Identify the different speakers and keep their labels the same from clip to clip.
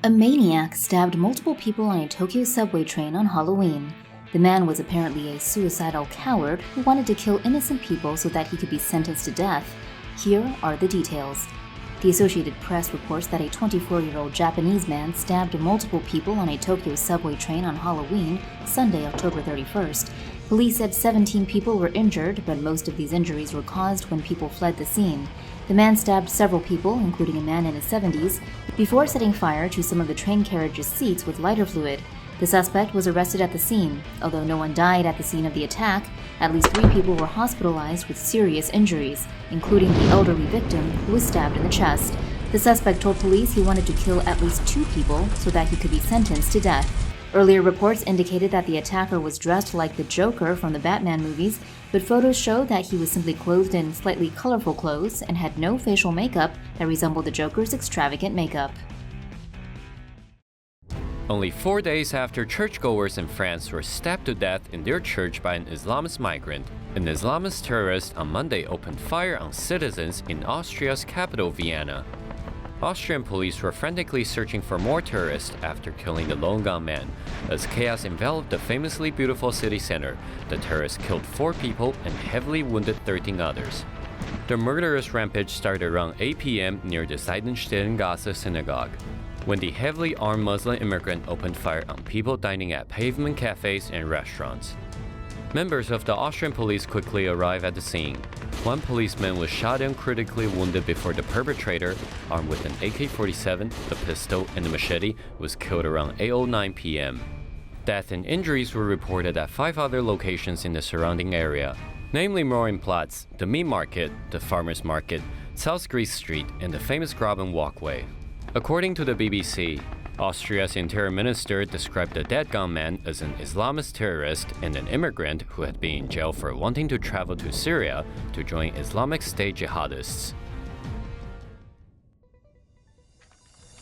Speaker 1: A maniac stabbed multiple people on a Tokyo subway train on Halloween. The man was apparently a suicidal coward who wanted to kill innocent people so that he could be sentenced to death. Here are the details. The Associated Press reports that a 24-year-old Japanese man stabbed multiple people on a Tokyo subway train on Halloween, Sunday, October 31st. Police said 17 people were injured, but most of these injuries were caused when people fled the scene. The man stabbed several people, including a man in his 70s, before setting fire to some of the train carriage's seats with lighter fluid. The suspect was arrested at the scene. Although no one died at the scene of the attack, at least 3 people were hospitalized with serious injuries, including the elderly victim who was stabbed in the chest. The suspect told police he wanted to kill at least 2 people so that he could be sentenced to death. Earlier reports indicated that the attacker was dressed like the Joker from the Batman movies, but photos showed that he was simply clothed in slightly colorful clothes and had no facial makeup that resembled the Joker's extravagant makeup.
Speaker 2: Only 4 days after churchgoers in France were stabbed to death in their church by an Islamist migrant, an Islamist terrorist on Monday opened fire on citizens in Austria's capital, Vienna. Austrian police were frantically searching for more terrorists after killing the lone gunman. As chaos enveloped the famously beautiful city center, the terrorists killed 4 people and heavily wounded 13 others. The murderous rampage started around 8 p.m. near the Seidensteingasse synagogue, when the heavily armed Muslim immigrant opened fire on people dining at pavement cafes and restaurants. Members of the Austrian police quickly arrived at the scene. 1 policeman was shot and critically wounded before the perpetrator, armed with an AK-47, a pistol, and a machete, was killed around 8:09 p.m. Death and injuries were reported at 5 other locations in the surrounding area, namely Marienplatz, the meat market, the farmers market, South Greece Street, and the famous Graben Walkway. According to the BBC, Austria's interior minister described the dead gunman as an Islamist terrorist and an immigrant who had been in jail for wanting to travel to Syria to join Islamic State jihadists.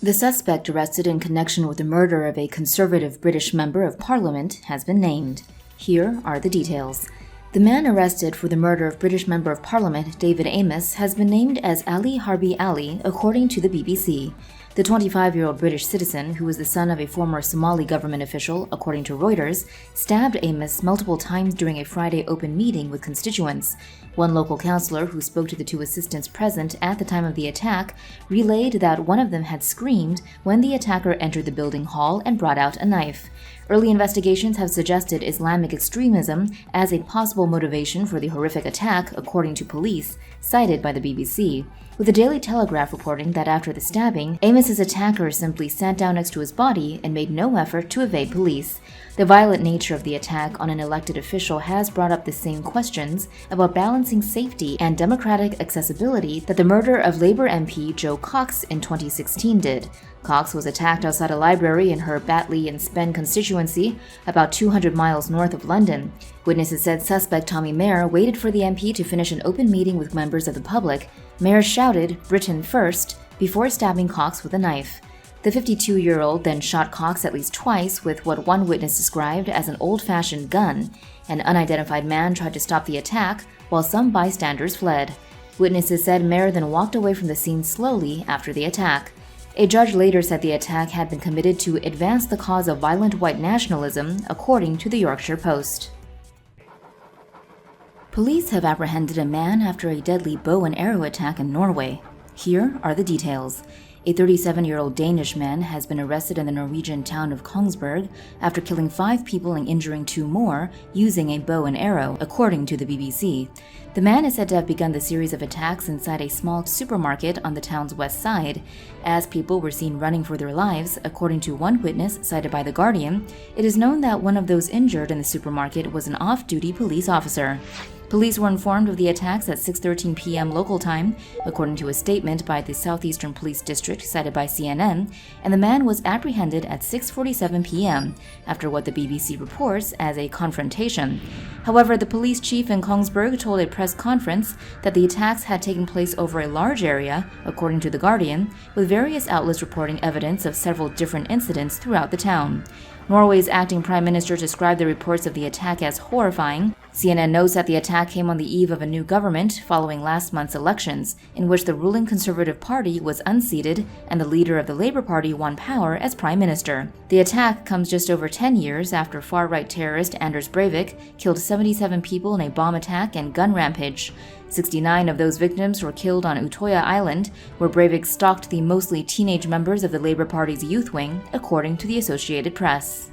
Speaker 1: The suspect arrested in connection with the murder of a conservative British member of parliament has been named. Here are the details. The man arrested for the murder of British Member of Parliament David Amess has been named as Ali Harbi Ali, according to the BBC. The 25-year-old British citizen, who was the son of a former Somali government official, according to Reuters, stabbed Amess multiple times during a Friday open meeting with constituents. One local councillor who spoke to the 2 assistants present at the time of the attack relayed that one of them had screamed when the attacker entered the building hall and brought out a knife. Early investigations have suggested Islamic extremism as a possible motivation for the horrific attack, according to police, cited by the BBC, with the Daily Telegraph reporting that after the stabbing, Amess's attacker simply sat down next to his body and made no effort to evade police. The violent nature of the attack on an elected official has brought up the same questions about balancing safety and democratic accessibility that the murder of Labour MP Jo Cox in 2016 did. Cox was attacked outside a library in her Batley and Spen constituency, about 200 miles north of London. Witnesses said suspect Tommy Mayer waited for the MP to finish an open meeting with members of the public. Mayer shouted, "Britain first," before stabbing Cox with a knife. The 52-year-old then shot Cox at least twice with what one witness described as an old-fashioned gun. An unidentified man tried to stop the attack, while some bystanders fled. Witnesses said Mayer then walked away from the scene slowly after the attack. A judge later said the attack had been committed to advance the cause of violent white nationalism, according to the Yorkshire Post. Police have apprehended a man after a deadly bow and arrow attack in Norway. Here are the details. A 37-year-old Danish man has been arrested in the Norwegian town of Kongsberg after killing 5 people and injuring 2 more using a bow and arrow, according to the BBC. The man is said to have begun the series of attacks inside a small supermarket on the town's west side. As people were seen running for their lives, according to one witness cited by The Guardian, it is known that one of those injured in the supermarket was an off-duty police officer. Police were informed of the attacks at 6:13 p.m. local time, according to a statement by the Southeastern Police District cited by CNN, and the man was apprehended at 6:47 p.m. after what the BBC reports as a confrontation. However, the police chief in Kongsberg told a press conference that the attacks had taken place over a large area, according to The Guardian, with various outlets reporting evidence of several different incidents throughout the town. Norway's acting prime minister described the reports of the attack as horrifying. CNN notes that the attack came on the eve of a new government following last month's elections, in which the ruling Conservative Party was unseated and the leader of the Labour Party won power as Prime Minister. The attack comes just over 10 years after far-right terrorist Anders Breivik killed 77 people in a bomb attack and gun rampage. 69 of those victims were killed on Utoya Island, where Breivik stalked the mostly teenage members of the Labour Party's youth wing, according to the Associated Press.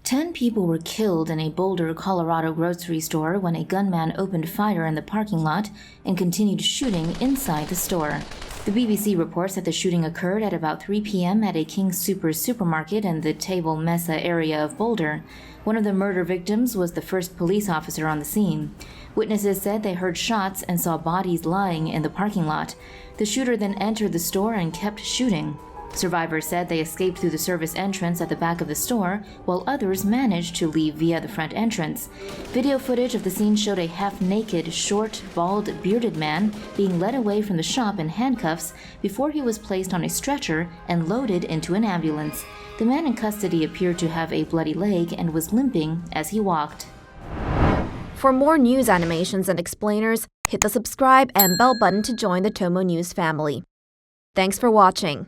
Speaker 1: 10 people were killed in a Boulder, Colorado grocery store when a gunman opened fire in the parking lot and continued shooting inside the store. The BBC reports that the shooting occurred at about 3 p.m. at a King Soopers supermarket in the Table Mesa area of Boulder. One of the murder victims was the first police officer on the scene. Witnesses said they heard shots and saw bodies lying in the parking lot. The shooter then entered the store and kept shooting. Survivors said they escaped through the service entrance at the back of the store, while others managed to leave via the front entrance. Video footage of the scene showed a half-naked, short, bald, bearded man being led away from the shop in handcuffs before he was placed on a stretcher and loaded into an ambulance. The man in custody appeared to have a bloody leg and was limping as he walked.
Speaker 3: For more news animations and explainers, hit the subscribe and bell button to join the TomoNews family. Thanks for watching.